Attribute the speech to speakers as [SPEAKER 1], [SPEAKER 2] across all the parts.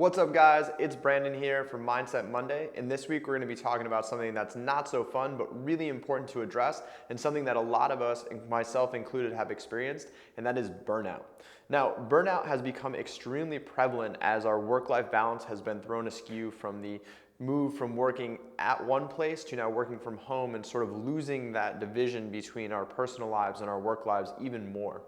[SPEAKER 1] What's up, guys? It's Brandon here from Mindset Monday, and this week we're going to be talking about something that's not so fun but really important to address, and something that a lot of us, and myself included, have experienced, and that is burnout. Now, burnout has become extremely prevalent as our work-life balance has been thrown askew from the move from working at one place to now working from home, and sort of losing that division between our personal lives and our work lives even more.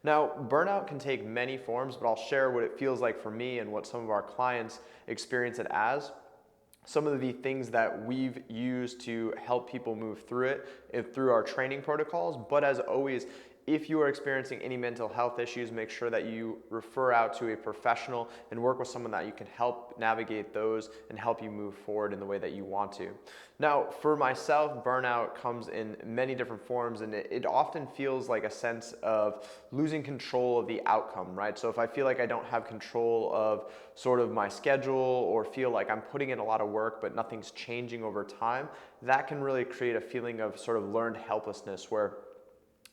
[SPEAKER 1] Now, burnout can take many forms, but I'll share what it feels like for me and what some of our clients experience it as. Some of the things that we've used to help people move through it through our training protocols. But as always, if you are experiencing any mental health issues, make sure that you refer out to a professional and work with someone that you can help navigate those and help you move forward in the way that you want to. Now, for myself, burnout comes in many different forms, and it often feels like a sense of losing control of the outcome, right? So if I feel like I don't have control of sort of my schedule, or feel like I'm putting in a lot of work but nothing's changing over time, that can really create a feeling of sort of learned helplessness, where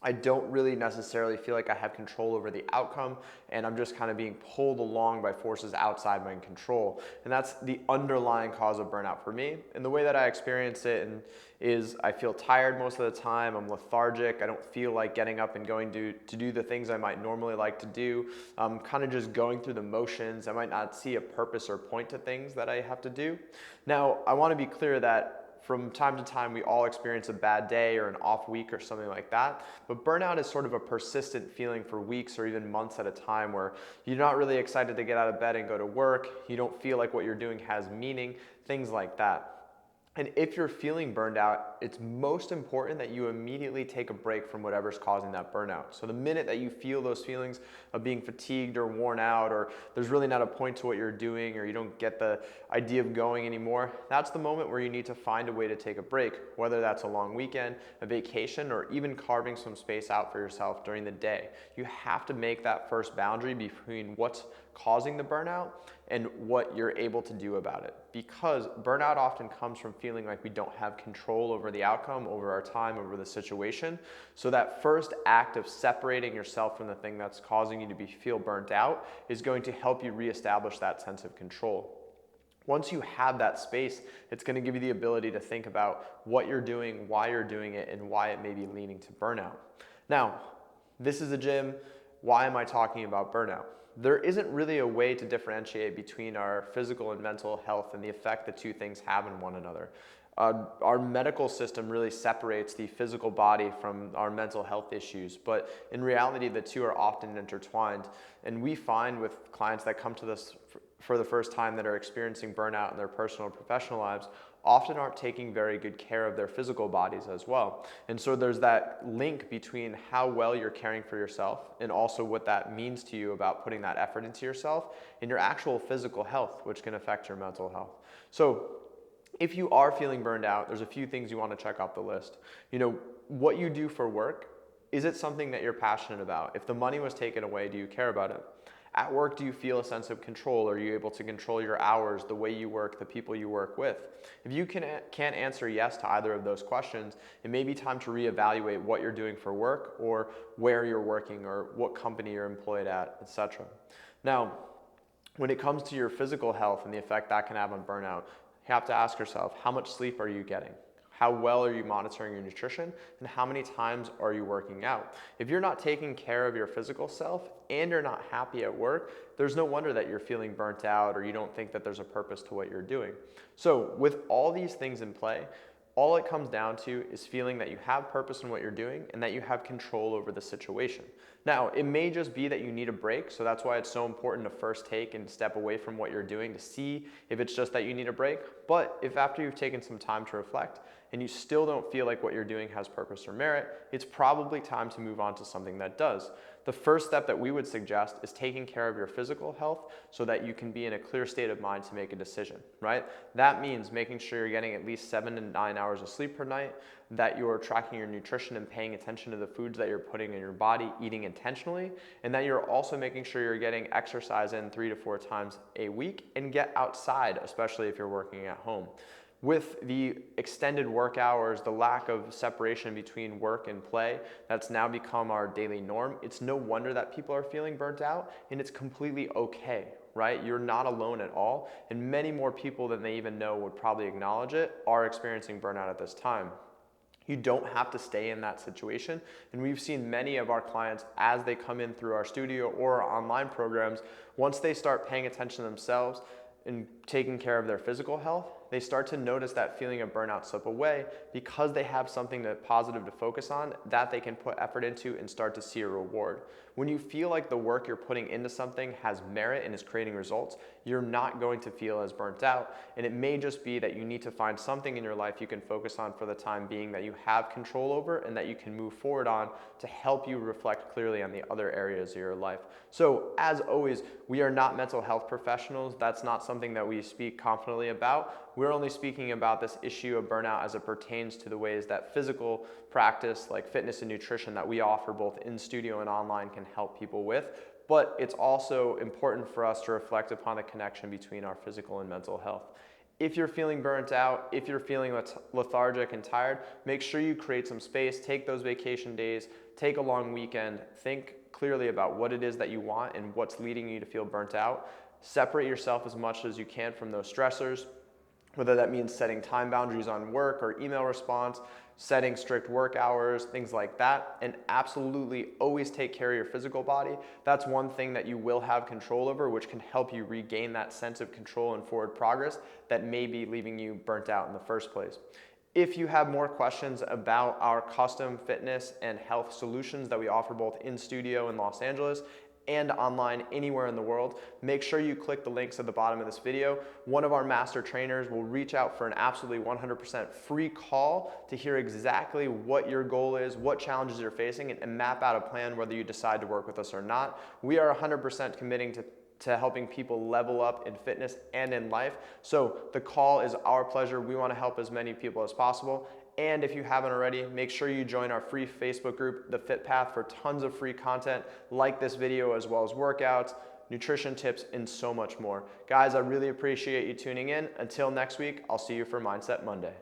[SPEAKER 1] I don't really necessarily feel like I have control over the outcome, and I'm just kind of being pulled along by forces outside my control. And that's the underlying cause of burnout for me. And the way that I experience it is I feel tired most of the time, I'm lethargic, I don't feel like getting up and going to do the things I might normally like to do. I'm kind of just going through the motions. I might not see a purpose or point to things that I have to do. Now, I want to be clear that from time to time, we all experience a bad day or an off week or something like that. But burnout is sort of a persistent feeling for weeks or even months at a time, where you're not really excited to get out of bed and go to work. You don't feel like what you're doing has meaning, things like that. And if you're feeling burned out, it's most important that you immediately take a break from whatever's causing that burnout. So the minute that you feel those feelings of being fatigued or worn out, or there's really not a point to what you're doing, or you don't get the idea of going anymore, that's the moment where you need to find a way to take a break, whether that's a long weekend, a vacation, or even carving some space out for yourself during the day. You have to make that first boundary between what's causing the burnout and what you're able to do about it. Because burnout often comes from feeling like we don't have control over the outcome, over our time, over the situation. So that first act of separating yourself from the thing that's causing you to feel burnt out is going to help you reestablish that sense of control. Once you have that space, it's going to give you the ability to think about what you're doing, why you're doing it, and why it may be leading to burnout. Now, this is a gym. Why am I talking about burnout? There isn't really a way to differentiate between our physical and mental health and the effect the two things have on one another. Our medical system really separates the physical body from our mental health issues, but in reality, the two are often intertwined. And we find with clients that come to us for the first time that are experiencing burnout in their personal or professional lives, often aren't taking very good care of their physical bodies as well. And so there's that link between how well you're caring for yourself, and also what that means to you about putting that effort into yourself, and your actual physical health, which can affect your mental health. So if you are feeling burned out, there's a few things you want to check off the list. What you do for work, is it something that you're passionate about? If the money was taken away, do you care about it? At work, do you feel a sense of control? Are you able to control your hours, the way you work, the people you work with? If you can't answer yes to either of those questions, it may be time to reevaluate what you're doing for work, or where you're working, or what company you're employed at, etc. Now, when it comes to your physical health and the effect that can have on burnout, you have to ask yourself, how much sleep are you getting? How well are you monitoring your nutrition? And how many times are you working out? If you're not taking care of your physical self and you're not happy at work, there's no wonder that you're feeling burnt out, or you don't think that there's a purpose to what you're doing. So with all these things in play, all it comes down to is feeling that you have purpose in what you're doing and that you have control over the situation. Now, it may just be that you need a break, so that's why it's so important to first take and step away from what you're doing to see if it's just that you need a break. But if after you've taken some time to reflect and you still don't feel like what you're doing has purpose or merit, it's probably time to move on to something that does. The first step that we would suggest is taking care of your physical health so that you can be in a clear state of mind to make a decision, right? That means making sure you're getting at least 7 to 9 hours of sleep per night, that you're tracking your nutrition and paying attention to the foods that you're putting in your body, eating intentionally, and that you're also making sure you're getting exercise in 3 to 4 times a week, and get outside, especially if you're working at home. With the extended work hours, the lack of separation between work and play that's now become our daily norm, it's no wonder that people are feeling burnt out, and it's completely okay. right? You're not alone at all, and many more people than they even know would probably acknowledge it are experiencing burnout at this time. You don't have to stay in that situation. And we've seen many of our clients as they come in through our studio or our online programs, once they start paying attention to themselves and taking care of their physical health, they start to notice that feeling of burnout slip away because they have something positive to focus on that they can put effort into and start to see a reward. When you feel like the work you're putting into something has merit and is creating results, you're not going to feel as burnt out. And it may just be that you need to find something in your life you can focus on for the time being that you have control over and that you can move forward on to help you reflect clearly on the other areas of your life. So as always, we are not mental health professionals. That's not something that we speak confidently about. We're only speaking about this issue of burnout as it pertains to the ways that physical practice like fitness and nutrition that we offer both in studio and online can help people with. But it's also important for us to reflect upon the connection between our physical and mental health. If you're feeling burnt out, if you're feeling lethargic and tired, make sure you create some space, take those vacation days, take a long weekend, think clearly about what it is that you want and what's leading you to feel burnt out. Separate yourself as much as you can from those stressors, whether that means setting time boundaries on work or email response, setting strict work hours, things like that, and absolutely always take care of your physical body. That's one thing that you will have control over, which can help you regain that sense of control and forward progress that may be leaving you burnt out in the first place. If you have more questions about our custom fitness and health solutions that we offer both in studio in Los Angeles and online anywhere in the world, make sure you click the links at the bottom of this video. One of our master trainers will reach out for an absolutely 100% free call to hear exactly what your goal is, what challenges you're facing, and map out a plan whether you decide to work with us or not. We are 100% committing to helping people level up in fitness and in life. So the call is our pleasure. We want to help as many people as possible. And if you haven't already, make sure you join our free Facebook group, The Fit Path, for tons of free content like this video, as well as workouts, nutrition tips, and so much more. Guys, I really appreciate you tuning in. Until next week, I'll see you for Mindset Monday.